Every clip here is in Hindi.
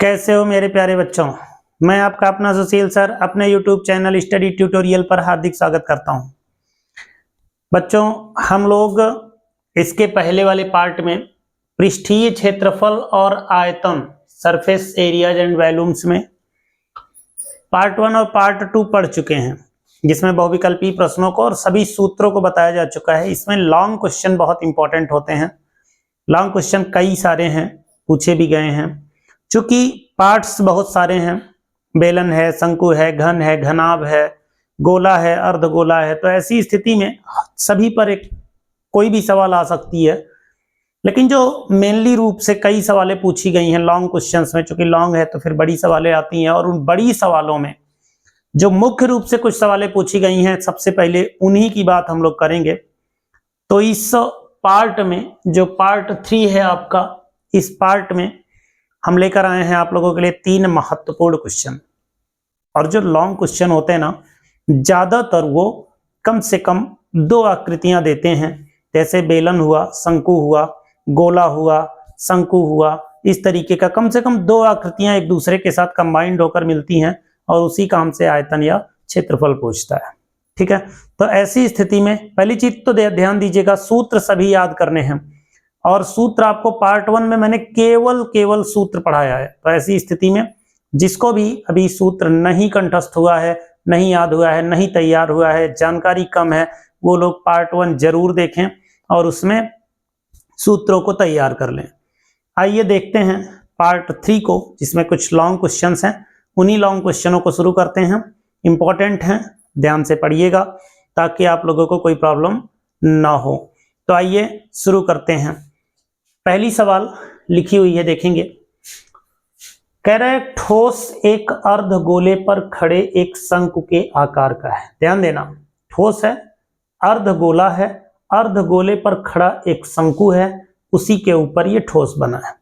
कैसे हो मेरे प्यारे बच्चों। मैं आपका अपना सुशील सर अपने YouTube चैनल स्टडी ट्यूटोरियल पर हार्दिक स्वागत करता हूं। बच्चों, हम लोग इसके पहले वाले पार्ट में पृष्ठीय क्षेत्रफल और आयतन सरफेस एरियाज एंड वॉल्यूम्स में पार्ट 1 और पार्ट 2 पढ़ चुके हैं, जिसमें बहुविकल्पीय प्रश्नों को और सभी सूत्रों को बताया जा चुका है। इसमें लॉन्ग क्वेश्चन बहुत इंपॉर्टेंट होते हैं। लॉन्ग क्वेश्चन कई सारे हैं, पूछे भी गए हैं। चूंकि पार्ट्स बहुत सारे हैं, बेलन है, शंकु है, घन है, घनाभ है, गोला है, अर्धगोला है, तो ऐसी स्थिति में सभी पर एक कोई भी सवाल आ सकती है। लेकिन जो मेनली रूप से कई सवालें पूछी गई हैं लॉन्ग क्वेश्चंस में, चूंकि लॉन्ग है तो फिर बड़ी सवालें आती हैं, और उन बड़ी सवालों में जो मुख्य रूप से कुछ सवालें पूछी गई हैं, सबसे पहले उन्हीं की बात हम लोग करेंगे। तो इस पार्ट में जो पार्ट 3 है आपका, इस पार्ट में हम लेकर आए हैं आप लोगों के लिए 3 महत्वपूर्ण क्वेश्चन। और जो लॉन्ग क्वेश्चन होते हैं ना, ज्यादातर वो कम से कम 2 आकृतियां देते हैं, जैसे बेलन हुआ, शंकु हुआ, गोला हुआ, शंकु हुआ। इस तरीके का कम से कम 2 आकृतियां एक दूसरे के साथ कंबाइंड होकर मिलती हैं, और उसी काम से आयतन या क्षेत्रफल पूछता है। ठीक है, तो ऐसी स्थिति में पहली चीज तो ध्यान दीजिएगा, सूत्र सभी याद करने हैं। और सूत्र आपको पार्ट 1 में मैंने केवल सूत्र पढ़ाया है। तो ऐसी स्थिति में जिसको भी अभी सूत्र नहीं कंठस्थ हुआ है, नहीं याद हुआ है, नहीं तैयार हुआ है, जानकारी कम है, वो लोग पार्ट 1 जरूर देखें और उसमें सूत्रों को तैयार कर लें। आइए देखते हैं पार्ट 3 को, जिसमें कुछ लॉन्ग क्वेश्चंस हैं। उन्हीं लॉन्ग क्वेश्चनों को शुरू करते हैं। इंपॉर्टेंट हैं, ध्यान से पढ़िएगा ताकि आप लोगों को कोई प्रॉब्लम ना हो। तो आइए शुरू करते हैं। पहली सवाल लिखी हुई है, देखेंगे। कह रहा है ठोस एक अर्धगोले पर खड़े एक शंकु के आकार का है। ध्यान देना, ठोस है, अर्धगोला है, अर्धगोले पर खड़ा एक शंकु है, उसी के ऊपर ये ठोस बना है,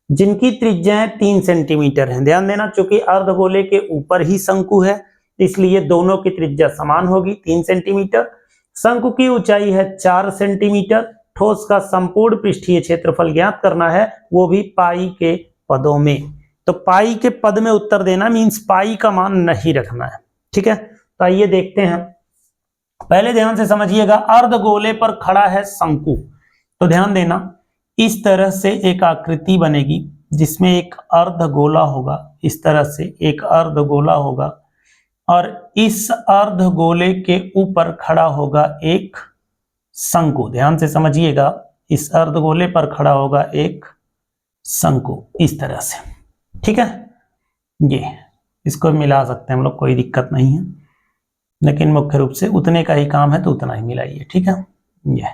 जिनकी त्रिज्याएं 3 सेंटीमीटर है। ध्यान देना, चूंकि अर्धगोले के ऊपर ही शंकु है, इसलिए दोनों की त्रिज्या समान होगी, 3 सेंटीमीटर। शंकु की ऊंचाई है 4 सेंटीमीटर। ठोस का संपूर्ण पृष्ठीय क्षेत्रफल ज्ञात करना है, वो भी पाई के पदों में। तो पाई के पद में उत्तर देना, मींस पाई का मान नहीं रखना है। ठीक है, तो आइए देखते हैं। पहले ध्यान से समझिएगा, अर्धगोले पर खड़ा है शंकु। तो ध्यान देना, इस तरह से एक आकृति बनेगी जिसमें एक अर्धगोला होगा, इस तरह से एक अर्धगोला होगा, और इस अर्धगोले के ऊपर खड़ा होगा एक शंकु। ध्यान से समझिएगा, इस अर्धगोले पर खड़ा होगा एक शंकु, इस तरह से। ठीक है, ये इसको मिला सकते हैं हम लोग, कोई दिक्कत नहीं है, लेकिन मुख्य रूप से उतने का ही काम है तो उतना ही मिलाइए। ठीक है, ये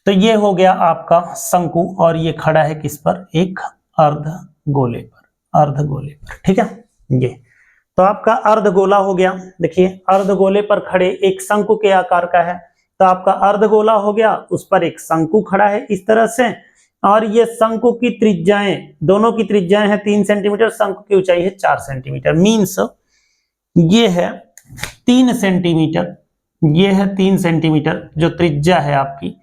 तो ये हो गया आपका शंकु, और ये खड़ा है किस पर, एक अर्धगोले पर, अर्धगोले पर। ठीक है, ये तो आपका अर्धगोला हो गया। देखिए, अर्धगोले पर खड़े एक शंकु के आकार का है, तो आपका अर्धगोला हो गया, उस पर एक शंकु खड़ा है इस तरह से, और ये शंकु की त्रिज्याएं, दोनों की त्रिज्याएं हैं 3 सेंटीमीटर, शंकु की ऊंचाई है 4 सेंटीमीटर, मीन्स ये है 3 सेंटीमीटर, ये है 3 सेंटीमीटर जो त्रिज्या है आपकी,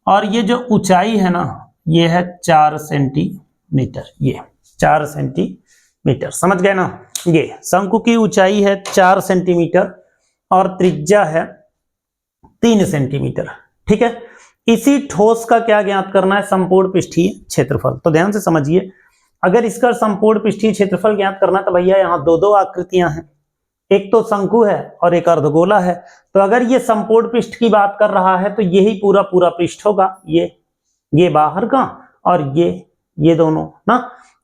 और ये जो ऊंचाई है ना, ये है 4 सेंटीमीटर, ये 4 सेंटीमीटर। समझ गए ना, ये शंकु की ऊंचाई है 4 सेंटीमीटर और त्रिज्या है 3 सेंटीमीटर। ठीक है, इसी ठोस का क्या ज्ञात करना है, संपूर्ण पृष्ठीय क्षेत्रफल। तो ध्यान से समझिए, अगर इसका संपूर्ण पृष्ठीय क्षेत्रफल ज्ञात करना, तो भैया यहाँ 2 आकृतियां हैं, एक तो शंकु है और एक अर्धगोला है। तो अगर ये संपूर्ण पृष्ठ की बात कर रहा है, तो यही पूरा पृष्ठ होगा, ये बाहर का और ये दोनों ना।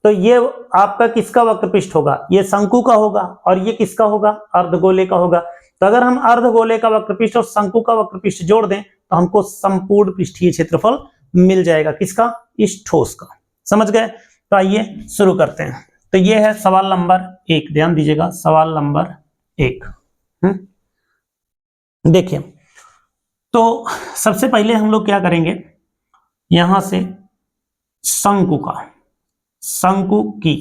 तो ये आपका किसका वक्र पृष्ठ होगा, ये शंकु का होगा, और ये किसका होगा, अर्धगोले का होगा। तो अगर हम अर्धगोले का वक्र पृष्ठ और शंकु का वक्र पृष्ठ जोड़ दें, तो हमको संपूर्ण पृष्ठीय क्षेत्रफल मिल जाएगा, किसका, इस ठोस का। समझ गए। तो आइए शुरू करते हैं। तो ये है सवाल नंबर 1, ध्यान दीजिएगा, सवाल नंबर 1। देखिए, तो सबसे पहले हम लोग क्या करेंगे, यहां से शंकु की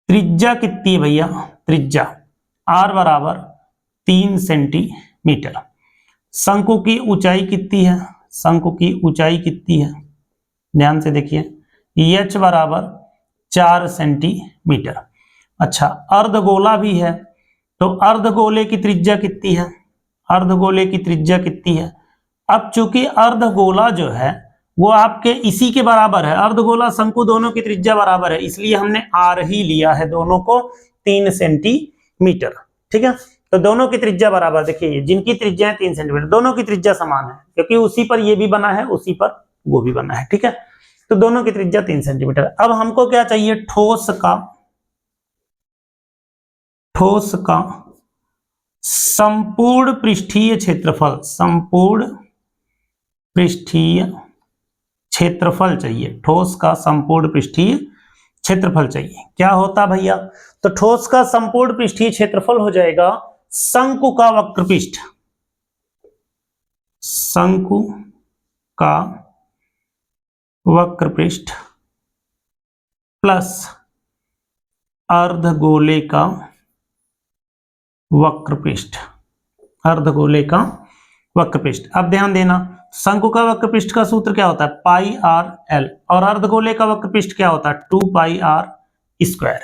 त्रिज्या कितनी है भैया, त्रिज्या r बराबर 3 सेंटीमीटर। शंकु की ऊंचाई कितनी है, शंकु की ऊंचाई कितनी है, ध्यान से देखिए, h बराबर 4 सेंटीमीटर। अच्छा, अर्धगोला भी है, तो अर्धगोले की त्रिज्या कितनी है? अर्धगोले की त्रिज्या कितनी है? अब चूंकि अर्धगोला जो है वो आपके इसी के बराबर है, अर्धगोला शंकु दोनों की त्रिज्या बराबर है, इसलिए हमने आर ही लिया है दोनों को 3 सेंटीमीटर। ठीक है, तो दोनों की त्रिज्या बराबर, देखिए जिनकी त्रिज्या है 3 सेंटीमीटर, दोनों की त्रिज्या समान है क्योंकि उसी पर ये भी बना है, उसी पर वो भी बना है। ठीक है, तो दोनों की त्रिज्या 3 सेंटीमीटर। अब हमको क्या चाहिए? ठोस का संपूर्ण पृष्ठीय क्षेत्रफल, संपूर्ण पृष्ठीय क्षेत्रफल चाहिए। ठोस का संपूर्ण पृष्ठीय क्षेत्रफल चाहिए। क्या होता भैया? तो ठोस का संपूर्ण पृष्ठीय क्षेत्रफल हो जाएगा शंकु का वक्रपृष्ठ, शंकु का वक्रपृष्ठ प्लस अर्धगोले का वक्रपृष्ठ, अर्धगोले का वक्रपृष्ठ। अब ध्यान देना, शंकु का वक्रपृष्ठ का सूत्र क्या होता है? पाई आर एल, और अर्धगोले का वक्रपृष्ठ क्या होता है? 2 pi r square,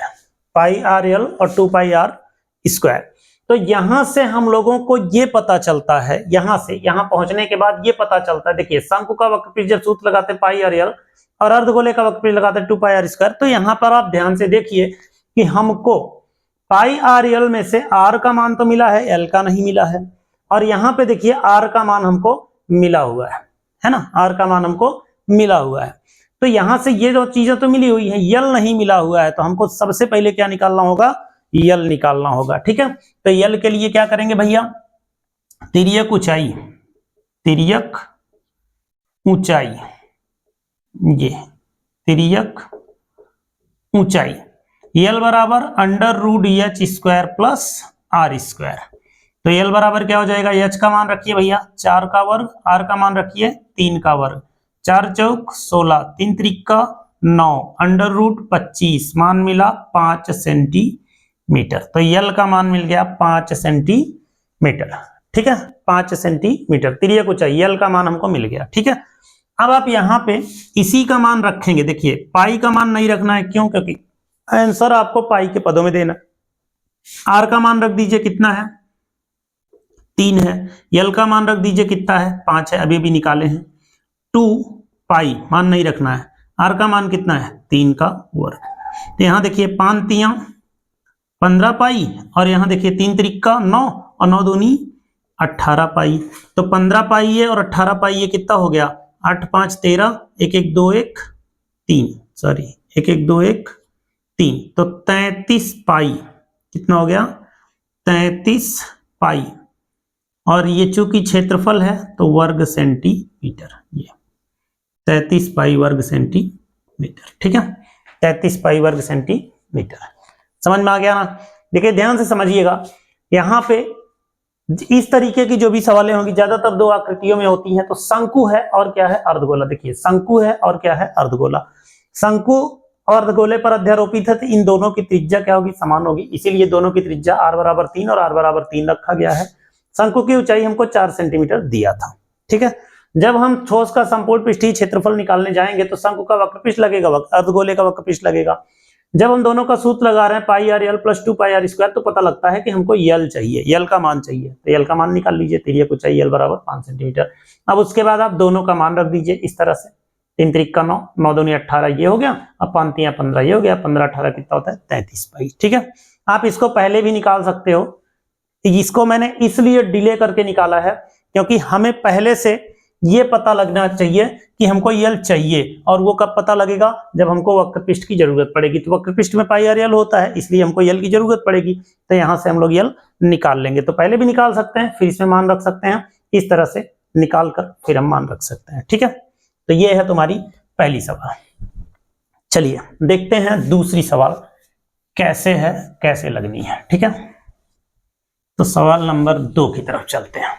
pi r l और 2 पाई आर स्क्वायर। तो यहां से हम लोगों को ये पता चलता है, यहां से यहां पहुंचने के बाद ये पता चलता है, देखिए शंकु का वक्रपृष्ठ जब सूत्र लगाते हैं पाई आर एल और अर्धगोले का वक्रपृष्ठ लगाते हैं 2 पाई आर स्क्वायर, तो यहां पर आप ध्यान से देखिए कि हमको पाई आर एल में से आर का मान तो मिला है, एल का नहीं मिला है, और यहां पे देखिए आर का मान हमको मिला हुआ है ना, आर का मान हमको मिला हुआ है। तो यहां से ये जो चीजें तो मिली हुई है, यल नहीं मिला हुआ है, तो हमको सबसे पहले क्या निकालना होगा? यल निकालना होगा। ठीक है, तो यल के लिए क्या करेंगे भैया? तिर्यक ऊंचाई, तिर्यक ऊंचाई, ये तिर्यक ऊंचाई यल बराबर under root H square plus R square. तो यल बराबर क्या हो जाएगा? एच का मान रखिए भैया 4 का वर्ग, आर का मान रखिए 3 का वर्ग, 4 चौक 16, 3 त्रिका 9, अंडर रूट 25, मान मिला 5 सेंटीमीटर। तो यल का मान मिल गया 5 सेंटीमीटर। ठीक है, 5 सेंटीमीटर तिर्यक ऊंचाई, यल का मान हमको मिल गया। ठीक है, अब आप यहाँ पे इसी का मान रखेंगे। देखिए पाई का मान नहीं रखना है, क्यों? क्योंकि आंसर आपको पाई के पदों में देना। आर का मान रख दीजिए, कितना है? 3 है। यल का मान रख दीजिए, कितना है? 5 है, अभी भी निकाले हैं। 2 पाई मान नहीं रखना है, आर का मान कितना है? 3 का वर्ग। तो यहां देखिए 5 तियां 15 पाई, और यहां देखिए 3 त्रिका 9 और 9 दूनी 18 पाई। तो 15 पाई है और 18 पाई है, कितना हो गया? 8 5 13, 1 1 2 1 3, सॉरी 1 1 2 1 3, तो 33 पाई। कितना हो गया? 33 पाई, और ये चूंकि क्षेत्रफल है तो वर्ग सेंटीमीटर, ये 33 पाई वर्ग सेंटीमीटर। ठीक है, 33 पाई वर्ग सेंटीमीटर। समझ में आ गया ना? देखिए ध्यान से समझिएगा, यहाँ पे इस तरीके की जो भी सवालें होंगी ज्यादातर 2 आकृतियों में होती हैं। तो शंकु है और क्या है? अर्धगोला। देखिए शंकु है और क्या है? अर्धगोला। शंकु और अर्धगोले पर अध्यारोपित है, तो इन दोनों की त्रिज्या क्या होगी? समान होगी, इसीलिए दोनों की त्रिज्या r बराबर 3 और r बराबर 3 रखा गया है। शंकु की ऊंचाई हमको 4 सेंटीमीटर दिया था। ठीक है, जब हम ठोस का संपूर्ण पृष्ठीय क्षेत्रफल निकालने जाएंगे तो शंकु का वक्रपृष्ठ लगेगा, अर्धगोले का वक्रपृष्ठ लगेगा। जब हम दोनों का सूत्र लगा रहे हैं pi r l plus 2 pi r square, तो पता लगता है कि हमको यल चाहिए, यल का मान चाहिए। तो यल का मान निकाल लीजिए, तिर्यक ऊंचाई यल बराबर 5 सेंटीमीटर। अब उसके बाद आप दोनों का मान रख दीजिए इस तरह से, 3 त्रिका 9, 9 दूनी 18, ये हो गया। अब 5 तियां 15, ये हो गया। 15 18 कितना होता है? 33 पाई। ठीक है, आप इसको पहले भी निकाल सकते हो, इसको मैंने इसलिए डिले करके निकाला है क्योंकि हमें पहले से ये पता लगना चाहिए कि हमको यल चाहिए, और वो कब पता लगेगा? जब हमको वक्रपृष्ठ की जरूरत पड़ेगी। तो वक्रपृष्ठ में पाई आर यल होता है, इसलिए हमको यल की जरूरत पड़ेगी, तो यहां से हम लोग यल निकाल लेंगे। तो पहले भी निकाल सकते हैं, फिर इसमें मान रख सकते हैं, इस तरह से निकाल कर फिर हम मान रख सकते हैं। ठीक है, तो ये है तुम्हारी पहली सवाल। चलिए देखते हैं दूसरी सवाल कैसे है, कैसे लगनी है। ठीक है, तो सवाल नंबर 2 की तरफ चलते हैं।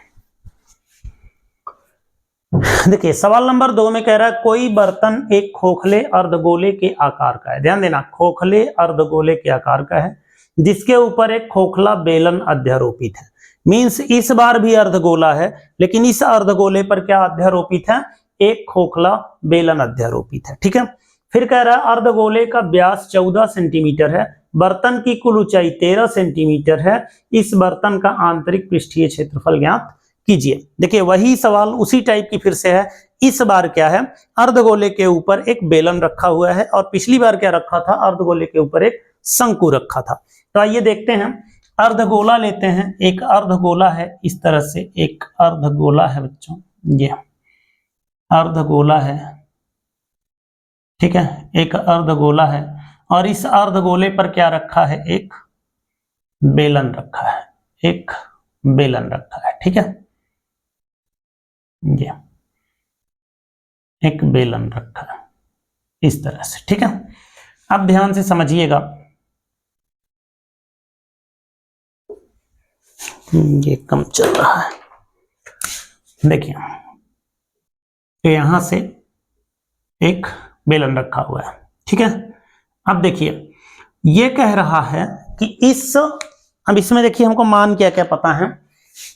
देखिए सवाल नंबर 2 में कह रहा है कोई बर्तन एक खोखले अर्धगोले के आकार का है। ध्यान देना, खोखले अर्धगोले के आकार का है, जिसके ऊपर एक खोखला बेलन अध्यारोपित है। मींस इस बार भी अर्धगोला है, लेकिन इस अर्धगोले पर क्या अध्यारोपित है? एक खोखला बेलन अध्यारोपित है। ठीक है, फिर कह रहा है अर्धगोले का व्यास 14 सेंटीमीटर है, बर्तन की कुल ऊंचाई 13 सेंटीमीटर है, इस बर्तन का आंतरिक पृष्ठीय क्षेत्रफल ज्ञात कीजिए। देखिए वही सवाल उसी टाइप की फिर से है। इस बार क्या है, अर्धगोले के ऊपर एक बेलन रखा हुआ है और पिछली बार क्या रखा था, अर्धगोले के ऊपर एक शंकु रखा था। तो आइए देखते हैं, अर्धगोला लेते हैं। एक अर्धगोला है इस तरह से, एक अर्धगोला है बच्चों, ये अर्धगोला है, ठीक है, एक अर्धगोला है और इस अर्धगोले पर क्या रखा है, एक बेलन रखा है, एक बेलन रखा है, ठीक है, ये एक बेलन रखा है इस तरह से, ठीक है। अब ध्यान से समझिएगा, ये कम चल रहा है, देखिए तो यहां से एक बेलन रखा हुआ है, ठीक है। अब देखिए ये कह रहा है कि अब इसमें देखिए हमको मान क्या क्या पता है।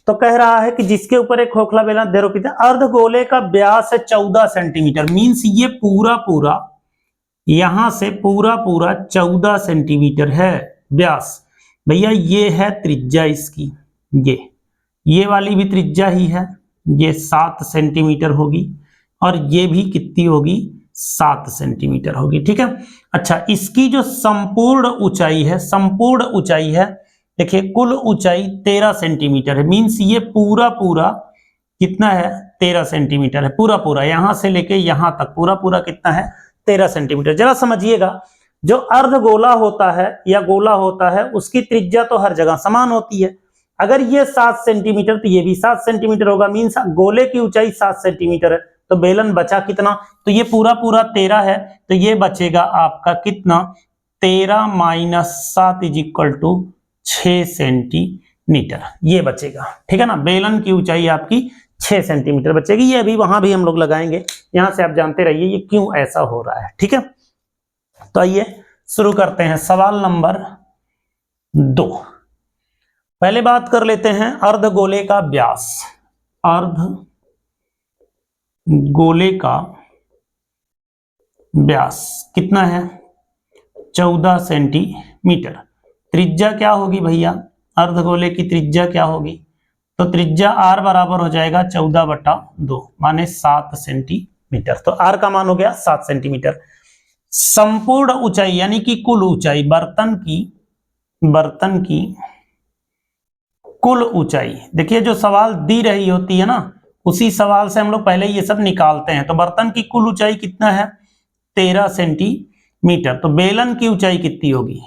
तो कह रहा है कि जिसके ऊपर एक खोखला बेलन निरूपित है, अर्धगोले का व्यास है 14 सेंटीमीटर, मींस ये पूरा यहां से पूरा 14 सेंटीमीटर है व्यास। भैया ये है त्रिज्या इसकी, ये वाली भी त्रिज्या ही है, ये 7 सेंटीमीटर होगी और ये भी कितनी होगी, 7 सेंटीमीटर होगी, ठीक है। अच्छा, इसकी जो संपूर्ण ऊंचाई है, देखिए कुल ऊंचाई 13 सेंटीमीटर है, मींस ये पूरा कितना है, 13 सेंटीमीटर है, पूरा यहां से लेके यहां तक पूरा कितना है, 13 सेंटीमीटर। जरा समझिएगा, जो अर्धगोला होता है या गोला होता है उसकी त्रिज्या तो हर जगह समान होती है। अगर ये 7 सेंटीमीटर तो ये भी 7 सेंटीमीटर होगा, मींस गोले की ऊंचाई 7 सेंटीमीटर है, तो बेलन बचा कितना, तो ये पूरा 13 है, तो ये बचेगा आपका कितना, 13 minus 7 is equal to 6 centimetre, ये बचेगा, ठीक है ना। बेलन की ऊंचाई आपकी 6 सेंटीमीटर बचेगी। ये अभी वहां भी हम लोग लगाएंगे, यहां से आप जानते रहिए ये क्यों ऐसा हो रहा है, ठीक है। तो आइए शुरू करते हैं सवाल नंबर 2। पहले बात कर लेते हैं अर्धगोले का व्यास। अर्धगोले का व्यास कितना है, 14 सेंटीमीटर। त्रिज्या क्या होगी भैया, अर्धगोले की त्रिज्या क्या होगी, तो त्रिज्या r बराबर हो जाएगा 14/2 माने 7 सेंटीमीटर। तो r का मान हो गया 7 सेंटीमीटर। संपूर्ण ऊंचाई यानी कि कुल ऊंचाई, बर्तन की कुल ऊंचाई, देखिए जो सवाल दी रही होती है ना, उसी सवाल से हम लोग पहले ये सब निकालते हैं। तो बर्तन की कुल ऊंचाई कितना है, 13 सेंटीमीटर। तो बेलन की ऊंचाई कितनी होगी,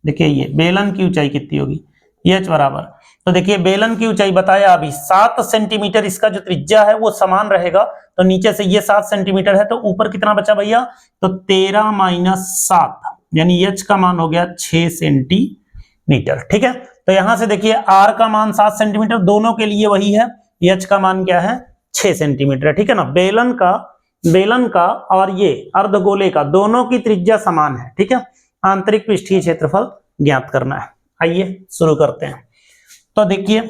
देखिए ये बेलन की ऊंचाई कितनी होगी, h बराबर, तो देखिए बेलन की ऊंचाई बताया अभी 7 सेंटीमीटर, इसका जो त्रिज्या है वो समान रहेगा। तो नीचे से ये 7 सेंटीमीटर है, तो ऊपर कितना बचा भैया, तो 13 माइनस 7 यानी h का मान हो गया 6 सेंटीमीटर, ठीक है। तो यहां से देखिए r का मान 7 सेंटीमीटर, दोनों के लिए वही है, h का मान क्या है, 6 सेंटीमीटर, ठीक है ना। बेलन का और ये अर्धगोले का दोनों की त्रिज्या समान है, ठीक है। आंतरिक पृष्ठीय क्षेत्रफल ज्ञात करना है। आइए शुरू करते हैं। तो देखिए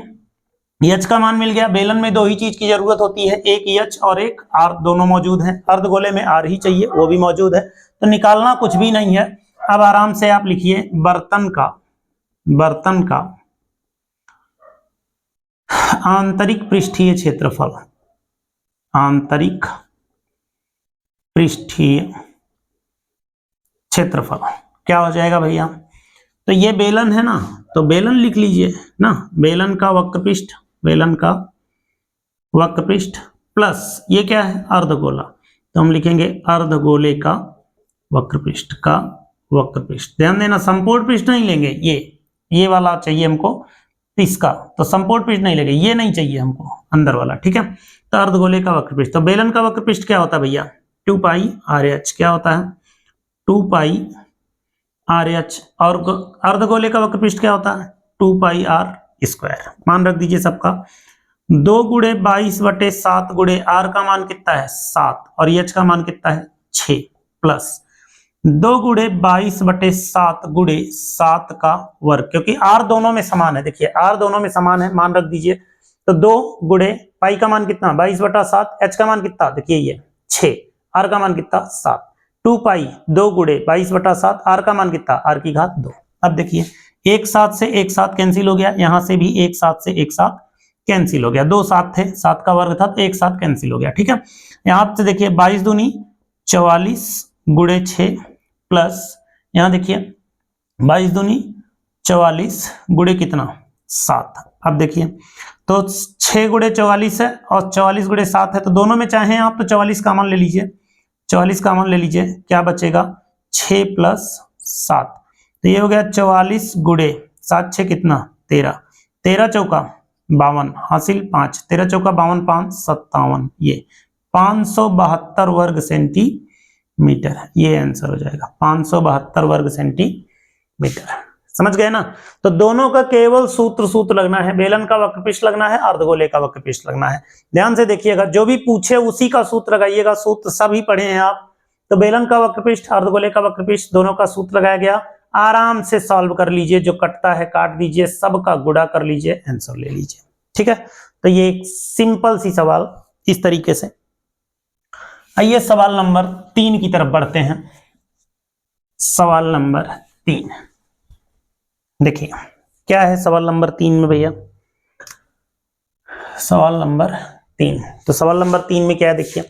h का मान मिल गया। बेलन में दो ही चीज की जरूरत होती है, एक h और एक r, दोनों मौजूद हैं। अर्धगोले में r ही चाहिए, वो भी मौजूद है, तो निकालना कुछ भी नहीं है। अब आराम से आप लिखिए, बर्तन का आंतरिक पृष्ठीय क्षेत्रफल, क्या हो जाएगा भैया, तो ये बेलन है ना, तो बेलन लिख लीजिए ना, बेलन का वक्रपृष्ठ प्लस ये क्या है, अर्धगोला, तो हम लिखेंगे अर्धगोले का वक्रपृष्ठ ध्यान देना, संपूर्ण पृष्ठ नहीं लेंगे, ये वाला चाहिए हमको इसका, तो संपूर्ण पृष्ठ नहीं लेंगे, ये नहीं चाहिए हमको अंदर वाला, ठीक है। तो अर्धगोले का वक्रपृष्ठ, तो बेलन का वक्रपृष्ठ क्या होता है भैया, 2 पाई RH, क्या होता है, 2 पाई RH, और अर्धगोले का वक्रपृष्ठ क्या होता है, 2 पाई R स्क्वायर। मान रख दीजिए सबका, 2 गुणे 22/7 गुणे R का मान कितना है 7 और H का मान कितना है 6, प्लस 2 गुणे 22/7 गुणे 7 का वर्ग, क्योंकि R दोनों में समान है, देखिए R दोनों में समान है, मान रख दीजिए। तो 2 गुणे पाई का मान कितना 22/7, H का मान कितना, देखिए ये 6, आर का मान कितना 7, 2 पाई 2 गुणे 22/7, आर का मान कितना आर की घात 2। अब देखिए एक साथ से एक साथ कैंसिल हो गया, यहां से भी एक साथ से एक साथ कैंसिल हो गया, 2 7 थे, 7 का वर्ग था तो एक साथ कैंसिल हो गया। ठीक है, यहां से देखिए 22 दूनी 44 गुणे 6 प्लस यहां देखिए 22 दूनी 44 गुणे कितना 7। अब देखिए तो 6 गुणे 44 है और 44 गुणे 7 है, तो दोनों में चाहे आप तो 44 कॉमन ले लीजिए, 44 कॉमन ले लीजिए, क्या बचेगा 6 प्लस 7, तो ये हो गया 44 गुणे 7 6 कितना 13, 13 चौका 52 हासिल 5, 13 चौका 52 5 57, ये 572 वर्ग सेंटीमीटर, ये आंसर हो जाएगा 572 वर्ग सेंटीमीटर। समझ गए ना। तो दोनों का केवल सूत्र लगना है, बेलन का वक्रपृष्ठ लगना है, अर्धगोले का वक्रपृष्ठ लगना है। ध्यान से देखिएगा, जो भी पूछे उसी का सूत्र लगाइएगा, सूत्र सभी पढ़े हैं आप। तो बेलन का वक्रपृष्ठ अर्धगोले का वक्रपृष्ठ दोनों का सूत्र लगाया गया, आराम से सॉल्व कर लीजिए, जो कटता है काट दीजिए, सबका गुणा कर लीजिए, आंसर ले लीजिए। ठीक है, तो ये एक सिंपल सी सवाल इस तरीके से। आइए सवाल नंबर 3 की तरफ बढ़ते हैं। सवाल नंबर 3 देखिए क्या है सवाल नंबर 3 में भैया। सवाल नंबर 3, तो सवाल नंबर 3 में क्या है देखिए,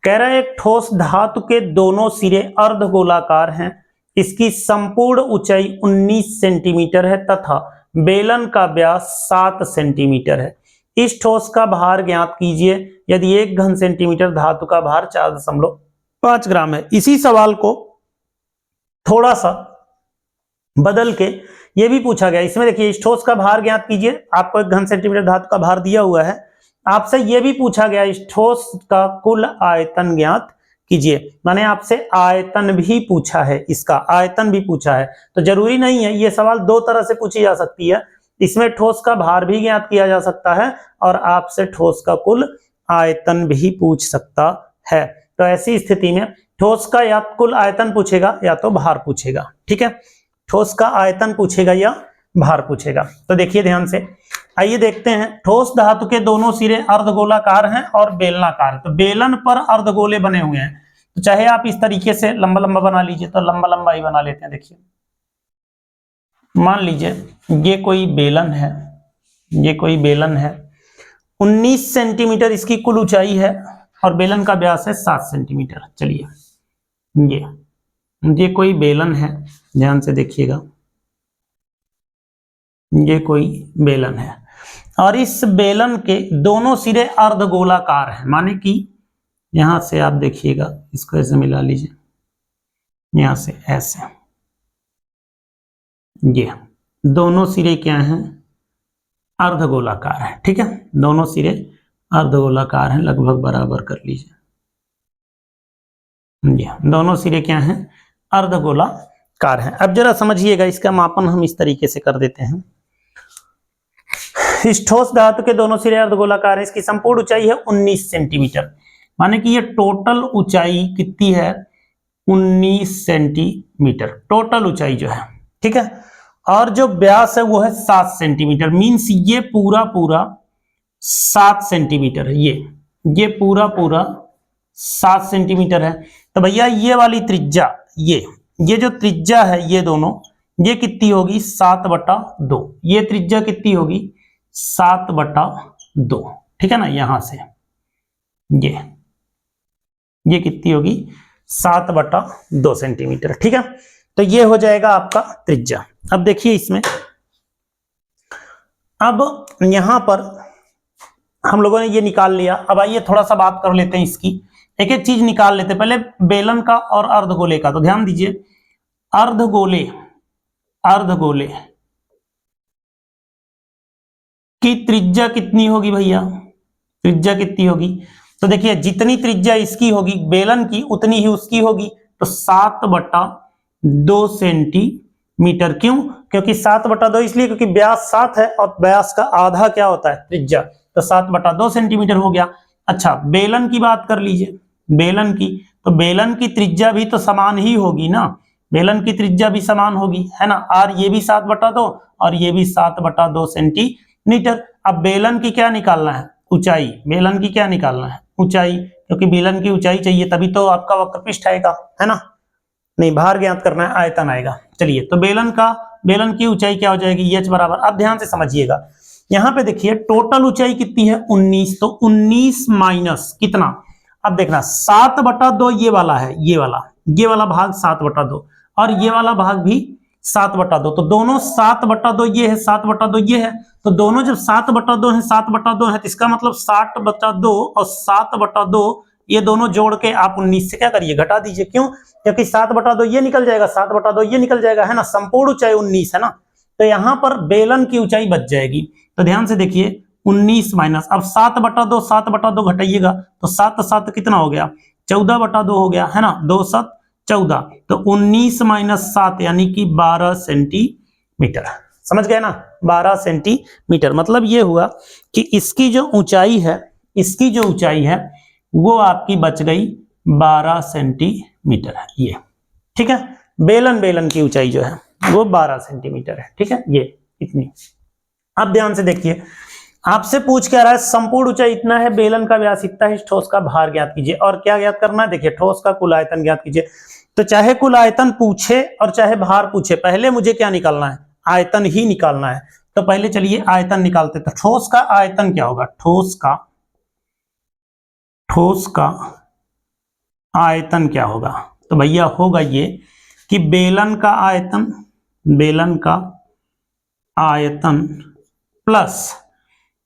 कह रहा है एक ठोस धातु के दोनों सिरे अर्धगोलाकार हैं, इसकी संपूर्ण ऊंचाई 19 सेंटीमीटर है तथा बेलन का व्यास 7 सेंटीमीटर है। इस ठोस का भार ज्ञात कीजिए यदि 1 घन सेंटीमीटर धातु का भार 4.5 ग्राम है। इसी सवाल को थोड़ा सा बदल के ये भी पूछा गया, इसमें देखिए इस ठोस का भार ज्ञात कीजिए, आपको 1 घन सेंटीमीटर धातु का भार दिया हुआ है, आपसे ये भी पूछा गया इस ठोस का कुल आयतन ज्ञात कीजिए, माने आपसे आयतन भी पूछा है, इसका आयतन भी पूछा है। तो जरूरी नहीं है, ये सवाल 2 तरह से पूछी जा सकती है, इसमें ठोस का भार भी ज्ञात किया जा सकता है और आपसे ठोस का कुल आयतन भी पूछ सकता है। तो ऐसी स्थिति में ठोस का या कुल आयतन पूछेगा या तो भार पूछेगा। ठीक है, ठोस का आयतन पूछेगा या भार पूछेगा। तो देखिए ध्यान से, आइए देखते हैं। ठोस धातु के दोनों सिरे अर्धगोलाकार हैं और बेलनाकार, तो बेलन पर अर्धगोले बने हुए हैं, तो चाहे आप इस तरीके से लंबा लंबा बना लीजिए, तो लंबा लंबा ही बना लेते हैं। देखिए मान लीजिए ये कोई बेलन है, ये कोई बेलन है, 19 सेंटीमीटर इसकी कुल ऊंचाई है और बेलन का व्यास है 7 सेंटीमीटर। चलिए ये कोई बेलन है, ध्यान से देखिएगा, ये कोई बेलन है और इस बेलन के दोनों सिरे अर्धगोलाकार हैं, माने कि यहां से आप देखिएगा, इसको ऐसे मिला लीजिए, यहां से ऐसे, ये दोनों सिरे क्या हैं अर्धगोलाकार है। ठीक है, दोनों सिरे अर्धगोलाकार हैं, लगभग बराबर कर लीजिए, ये दोनों सिरे क्या हैं अर्धगोलाकार हैं। अब जरा समझिएगा, इसका मापन हम इस तरीके से कर देते हैं। इस ठोस धातु के दोनों सिरे अर्धगोलाकार है, इसकी संपूर्ण ऊंचाई है 19 सेंटीमीटर, माने कि ये टोटल ऊंचाई कितनी है 19 सेंटीमीटर, टोटल ऊंचाई जो है। ठीक है, और जो व्यास है वो है 7 सेंटीमीटर, मीन्स ये पूरा 7 सेंटीमीटर है, ये पूरा 7 सेंटीमीटर है। तो भैया ये वाली त्रिज्या, ये जो त्रिज्या है, ये दोनों, ये कितनी होगी 7/2, ये त्रिज्या कितनी होगी 7/2। ठीक है ना, यहां से ये कितनी होगी 7/2 सेंटीमीटर। ठीक है, तो ये हो जाएगा आपका त्रिज्या। अब देखिए इसमें, अब यहां पर हम लोगों ने ये निकाल लिया। अब आइए थोड़ा सा बात कर लेते हैं इसकी, एक एक चीज निकाल लेते हैं, पहले बेलन का और अर्धगोले का। तो ध्यान दीजिए, अर्धगोले की त्रिज्या कितनी होगी भैया, त्रिज्या कितनी होगी, तो देखिए जितनी त्रिज्या इसकी होगी बेलन की उतनी ही उसकी होगी, तो 7/2 सेंटीमीटर। क्यों? क्योंकि 7/2 इसलिए क्योंकि व्यास 7 है और व्यास का आधा क्या होता है त्रिज्या, तो 7/2 सेंटीमीटर हो गया। अच्छा, बेलन की बात कर लीजिए, बेलन की, तो बेलन की त्रिज्या भी तो समान ही होगी ना, बेलन की त्रिज्या भी समान होगी, है ना, और ये भी 7/2 और ये भी 7/2 सेंटीमीटर। अब बेलन की क्या निकालना है ऊंचाई, बेलन की क्या निकालना है, ऊंचाई, क्योंकि बेलन की ऊंचाई चाहिए तभी तो आपका वक्रपृष्ठ आएगा, है ना। नहीं, भार ज्ञात करना है, आयतन आएगा। चलिए, तो बेलन की ऊंचाई क्या हो जाएगी, h बराबर, अब ध्यान से समझिएगा, यहां पे देखिए टोटल ऊंचाई कितनी है 19, तो 19 माइनस कितना, अब देखना 7/2 ये वाला है, ये वाला भाग 7/2 और ये वाला भाग भी 7/2, तो दोनों 7/2 ये है, 7/2 ये है, तो दोनों जब 7/2 है, 7/2 है, तो इसका मतलब 60/2 और 7/2 ये दोनों जोड़ के आप 19 से क्या करिए, घटा दीजिए। क्यों? क्योंकि 7/2 ये निकल जाएगा, 7/2 ये निकल जाएगा, है ना, संपूर्ण ऊंचाई 19 है ना, तो यहां पर बेलन की ऊंचाई बच जाएगी। तो ध्यान से देखिए 19 माइनस, अब 7/2 घटाइएगा तो 7 7 कितना हो गया, 14/2 हो गया, है ना, 2 7 14, तो 19 माइनस 7 यानी कि 12 सेंटीमीटर। समझ गए ना, 12 सेंटीमीटर, मतलब ये हुआ कि इसकी जो ऊंचाई है वो आपकी बच गई 12 सेंटीमीटर है, ये ठीक है। बेलन की ऊंचाई जो है वो 12 सेंटीमीटर है, ठीक है, ये इतनी। अब ध्यान से देखिए, आपसे पूछ क्या रहा है, संपूर्ण ऊंचाई इतना है, बेलन का व्यास इतना है, ठोस का भार ज्ञात कीजिए। और क्या ज्ञात करना है, देखिए ठोस का कुल आयतन ज्ञात कीजिए। तो चाहे कुल आयतन पूछे और चाहे भार पूछे, पहले मुझे क्या निकालना है, आयतन ही निकालना है। तो पहले चलिए आयतन निकालते। तो ठोस का आयतन क्या होगा, ठोस का आयतन क्या होगा, तो भैया होगा ये कि बेलन का आयतन प्लस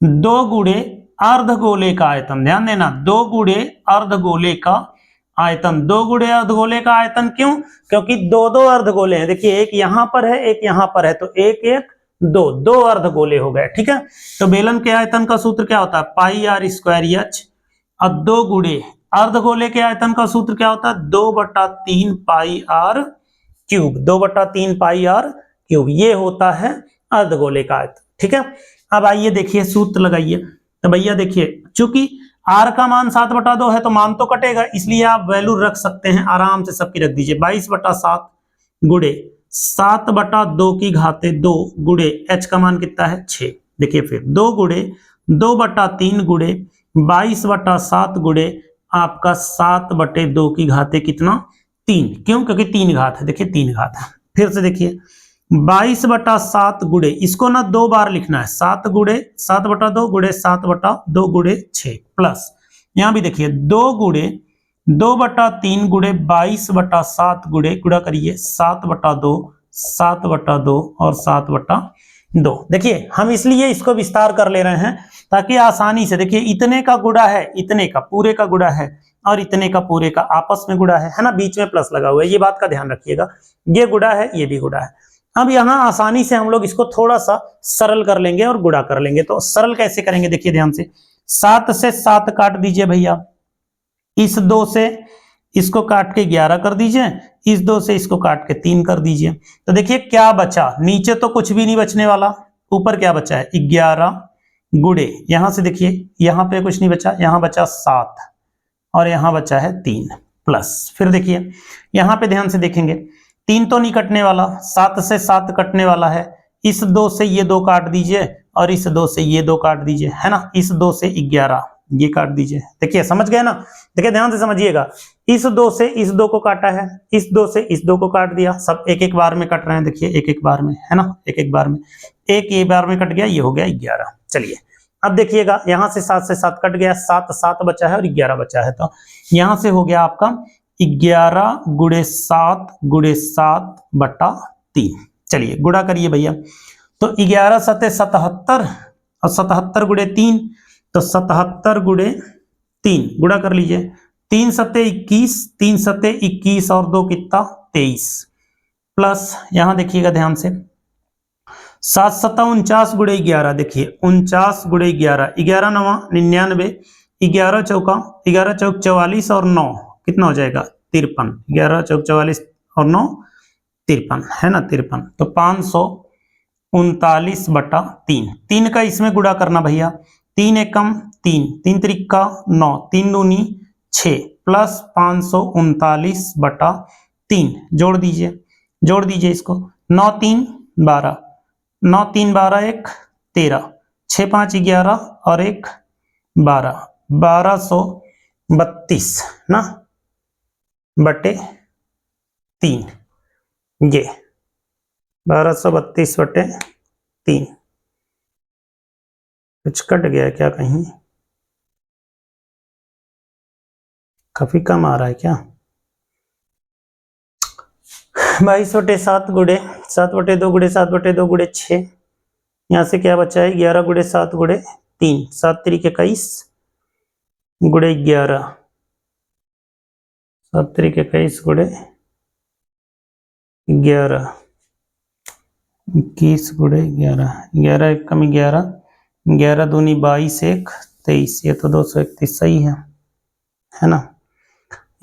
2 गुणे अर्धगोले का आयतन। ध्यान देना, 2 गुणे अर्धगोले का आयतन। 2 गुणे अर्धगोले का आयतन क्यों, क्योंकि 2 अर्धगोले हैं। देखिए एक यहां पर है, एक यहां पर है, तो 1 1 2 अर्धगोले हो गए, ठीक है। तो बेलन के आयतन का सूत्र क्या होता है, पाई आर स्क्वायर एच, और 2 गुणे अर्धगोले के आयतन का सूत्र क्या होता है, 2/3 pi r cube, 2/3 pi r cube, ये होता है अर्धगोले का आयतन, ठीक है। अब आइए देखिए सूत्र लगाइए। तो भैया देखिए, चूंकि r का मान 7/2 है तो मान तो कटेगा, इसलिए आप वैल्यू रख सकते हैं, आराम से सबकी रख दीजिए। 22/7 गुणे 7/2 की घाते 2 गुणे h का मान कितना है 6। देखिए फिर 2 गुणे 2/3 गुणे 22/7 गुणे आपका 7/2 की घाते कितना 3। क्यों? क्योंकि 3 घात है, देखिए 3 घात है। फिर से देखिए 22/7 गुणे, इसको ना 2 बार लिखना है, 7 गुणे 7/2 गुणे 7/2 गुणे 6, प्लस यहां भी देखिए 2 गुणे 2/3 गुणे 22/7 गुणे, गुणा करिए 7/2 7/2 और 7/2। देखिए हम इसलिए इसको विस्तार कर ले रहे हैं ताकि आसानी से, देखिए इतने का गुणा है, इतने का पूरे का गुणा है, और इतने का पूरे का आपस में गुणा है ना, बीच में प्लस लगा हुआ है, ये बात का ध्यान रखिएगा, ये गुणा है, ये भी गुणा है। अब यहां आसानी से हम लोग इसको थोड़ा सा सरल कर लेंगे और गुणा कर लेंगे। तो सरल कैसे करेंगे, देखिए ध्यान से, 7 से 7 काट दीजिए भैया, इस 2 से इसको काट के 11 कर दीजिए, इस 2 से इसको काट के 3 कर दीजिए। तो देखिए क्या बचा, नीचे तो कुछ भी नहीं बचने वाला, ऊपर क्या बचा है 11 गुणे, यहां से देखिए यहां पे कुछ नहीं बचा, यहां बचा 7 और यहां बचा है 3 प्लस। फिर देखिए यहां पे ध्यान से देखेंगे, 3 तो नहीं कटने वाला, 7 से 7 कटने वाला है, इस 2 से ये 2 काट दीजिए और इस 2 से ये 2 काट दीजिए, है ना, इस 2 से 11 ये काट दीजिए। देखिए समझ गए ना, देखिए ध्यान से समझिएगा, इस 2 से इस 2 को काटा है, इस 2 से इस 2 को काट दिया, सब एक एक बार में कट रहे हैं, देखिए एक एक बार में, है ना, एक एक बार में, एक ये बार में कट गया, ये हो गया 11। चलिए अब देखिएगा, यहां से 7 से 7 कट गया, 7 7 बचा है और 11 बचा है, तो यहां से हो गया आपका 11 गुणे 7 गुणे 7/3। चलिए गुणा करिए भैया, तो 11 सते 77 और 77 गुणे 3, तो 77 गुणे 3 गुणा कर लीजिए, 3 सते 21, 3 सते 21 और 2 कितना 23, प्लस यहां देखिएगा ध्यान से 7 सता 49 गुणे 11, देखिए 49 गुणे 11, 11 9 99, 11 चौका 11 चौक 44 और 9 कितना हो जाएगा 53, 11 चौक 44 और 9 53, है ना 53, तो 539/3। 3 का इसमें गुणा करना भैया, 3 एकम 3, 3 त्रिका 9, 3 दूनी 6 प्लस 539/3, जोड़ दीजिए इसको, 9 3 12, 9 3 12 1 13, 6 5 11 और 1 1232 ना बटे 3, ये 1232 बटे 3। कुछ कट गया क्या कहीं, काफी कम आ रहा है क्या? 22/7 गुड़े 7/2 गुड़े 7/2 गुड़े 6, यहाँ से क्या बचा है 11 गुड़े 7 गुड़े 3, 7 3 21 गुड़े 11, 7 3 21 गुड़े 11, 21 गुड़े 11, 11 1 कम 11, 11 दूनी 22 1 23, ये तो 231 सही है ना।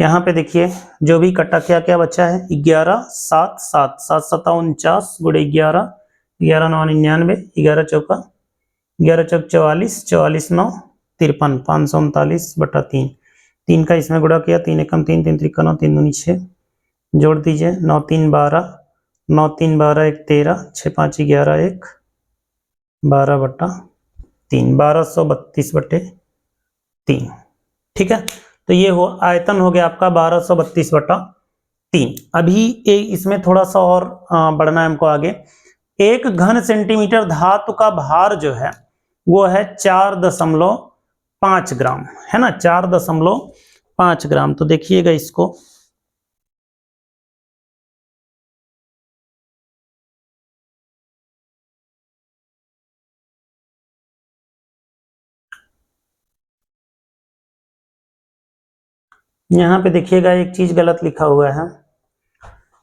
यहाँ पे देखिए जो भी कटा क्या क्या बचा है 11 7 7 7 7 49 गुड़े 11, 11 9 99, 11 चौका 11 चौक 44, 44 9 53, 539/3, 3 का इसमें गुणा किया, 3 एकम 3 3 त्रिका 9 3 दूनी 6, जोड़ दीजिए 9 3 12, 9 3 12 1 13, 6 5 11 1 12/3, 1232/3। ठीक है, तो ये हो आयतन हो गया आपका 1232/3। अभी इसमें थोड़ा सा और बढ़ना है हमको आगे। 1 घन सेंटीमीटर धातु का भार जो है वो है 4.5 ग्राम, है ना, 4.5 ग्राम। तो देखिएगा इसको, यहां पे देखिएगा एक चीज गलत लिखा हुआ है,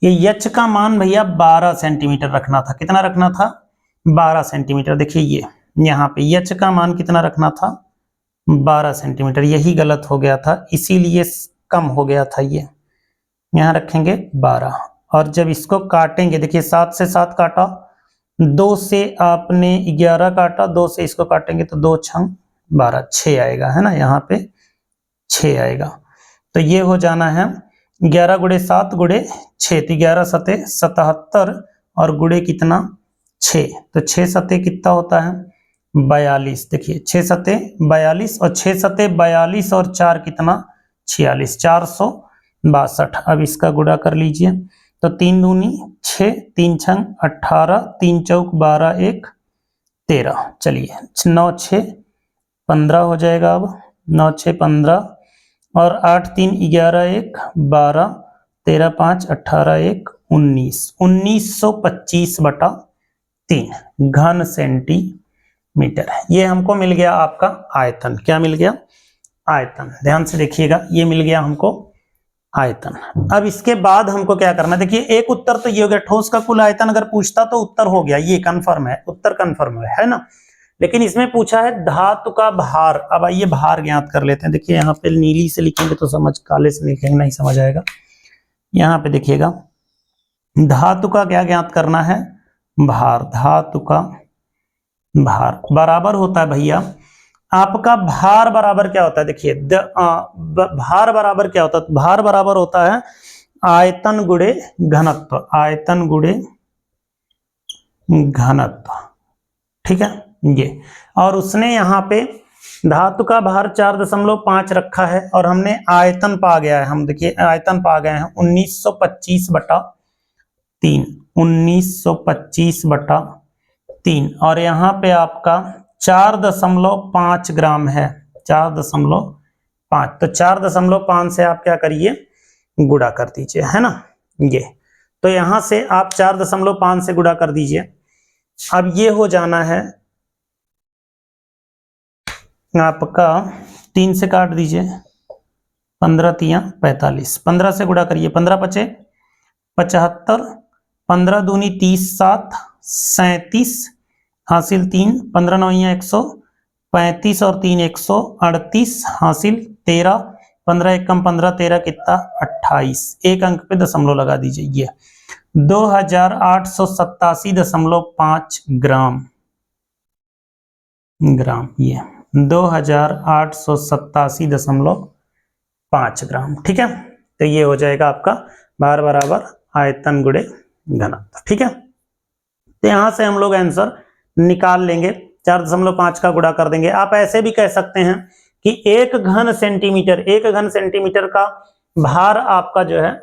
ये यच का मान भैया 12 सेंटीमीटर रखना था। कितना रखना था? 12 सेंटीमीटर। देखिए ये यहाँ पे यच का मान कितना रखना था? 12 सेंटीमीटर। यही गलत हो गया था, इसीलिए कम हो गया था। ये यहाँ रखेंगे 12, और जब इसको काटेंगे देखिए 7 से 7 काटा, 2 से आपने 11 काटा, 2 से इसको काटेंगे तो 2 6 12, 6 आएगा, है ना, यहाँ पे 6 आएगा। तो ये हो जाना है 11 गुड़े 7 गुड़े 6, 11 सते 77 और गुड़े कितना 6, तो 6 सते कितना होता है 42। देखिए 6 सते 42 और 6 सते 42 और 4 कितना 46, 462। अब इसका गुणा कर लीजिए, तो 3 दूनी 6, 3 छंग 18, 3 चौक 12 1 13। चलिए 9 6 15 हो जाएगा। अब 9 6 15 और 8 3 11 1 12, 13 5 18 1 19, 1925/3 घन सेंटीमीटर। ये हमको मिल गया आपका आयतन। क्या मिल गया? आयतन। ध्यान से देखिएगा, ये मिल गया हमको आयतन। अब इसके बाद हमको क्या करना, देखिए एक उत्तर तो ये हो गया, ठोस का कुल आयतन अगर पूछता तो उत्तर हो गया, ये कंफर्म है, उत्तर कंफर्म है ना। लेकिन इसमें पूछा है धातु का भार। अब आइए भार ज्ञात कर लेते हैं। देखिए यहाँ पे नीली से लिखेंगे तो समझ, काले से लिखेंगे नहीं समझ आएगा। यहाँ पे देखिएगा धातु का क्या ज्ञात करना है? भार। धातु का भार बराबर होता है भैया, आपका भार बराबर क्या होता है? देखिए भार बराबर क्या होता है? भार बराबर होता है आयतन गुणे घनत्व। आयतन गुणे घनत्व, ठीक है ये। और उसने यहाँ पे धातु का भार 4.5 रखा है और हमने आयतन पा गया है, हम देखिए आयतन पा गए हैं 1925/3, 1925/3। और यहाँ पे आपका 4.5 ग्राम है, 4.5। तो 4.5 से आप क्या करिए, गुणा कर दीजिए, है ना ये। तो यहां से आप 4.5 से गुणा कर दीजिए। अब ये हो जाना है आपका 3 से काट दीजिए, 15 3 45, 15 से गुणा करिए, 15 5 75, 15 दूनी 30 7 37 हासिल 3, 15 9 135 और 3 138 हासिल 13, 15 1 कम 15 13 कितना 28, एक अंक पे दशमलव लगा दीजिए। ये 2887.5 ग्राम, ये 2887.5 ग्राम, ठीक है। तो ये हो जाएगा आपका भार बराबर आयतन गुणे घनत्व, ठीक है। तो यहां से हम लोग आंसर निकाल लेंगे, 4.5 का गुणा कर देंगे। आप ऐसे भी कह सकते हैं कि एक घन सेंटीमीटर का भार आपका जो है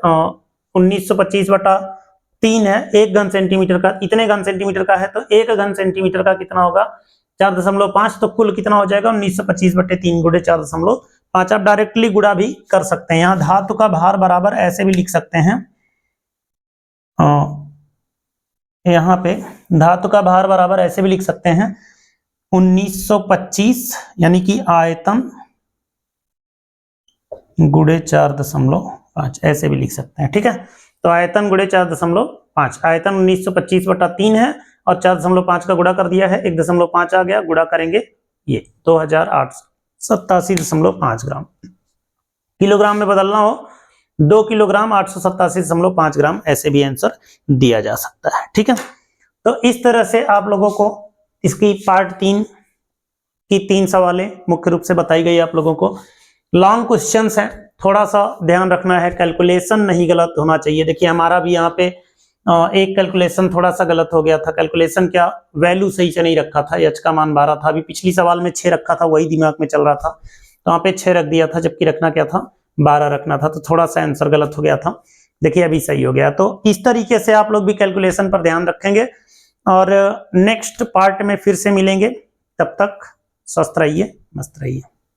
1925/3 है। एक घन सेंटीमीटर का, इतने घन सेंटीमीटर का है तो एक घन सेंटीमीटर का कितना होगा 4.5, तो कुल कितना हो जाएगा 1925/3 गुणे 4.5। आप डायरेक्टली गुणा भी कर सकते हैं। यहाँ धातु का भार बराबर ऐसे भी लिख सकते हैं, यहाँ पे धातु का भार बराबर ऐसे भी लिख सकते हैं 1925 यानी कि आयतन गुणे 4.5 ऐसे भी लिख सकते हैं। ठीक है, तो आयतन गुणे 4.5, आयतन 1925/3 है और 4.5 का गुणा कर दिया है, 1.5 आ गया, गुणा करेंगे ये 2887.5 ग्राम। किलोग्राम में बदलना हो 2 किलोग्राम 887.5 ग्राम, ऐसे भी आंसर दिया जा सकता है। ठीक है, तो इस तरह से आप लोगों को इसकी पार्ट 3 की 3 सवालें मुख्य रूप से बताई गई आप लोगों को। लॉन्ग क्वेश्चंस हैं, थोड़ा सा ध्यान रखना है, कैलकुलेशन नहीं गलत होना चाहिए। देखिए हमारा भी यहाँ पे एक कैलकुलेशन थोड़ा सा गलत हो गया था। कैलकुलेशन क्या, वैल्यू सही से नहीं रखा था, एच का मान 12 था। अभी पिछली सवाल में 6 रखा था, वही दिमाग में चल रहा था, तो वहाँ पे 6 रख दिया था, जबकि रखना क्या था 12 रखना था, तो थोड़ा सा आंसर गलत हो गया था। देखिए अभी सही हो गया। तो इस तरीके से आप लोग भी कैलकुलेशन पर ध्यान रखेंगे और नेक्स्ट पार्ट में फिर से मिलेंगे। तब तक स्वस्थ रहिए, मस्त रहिए।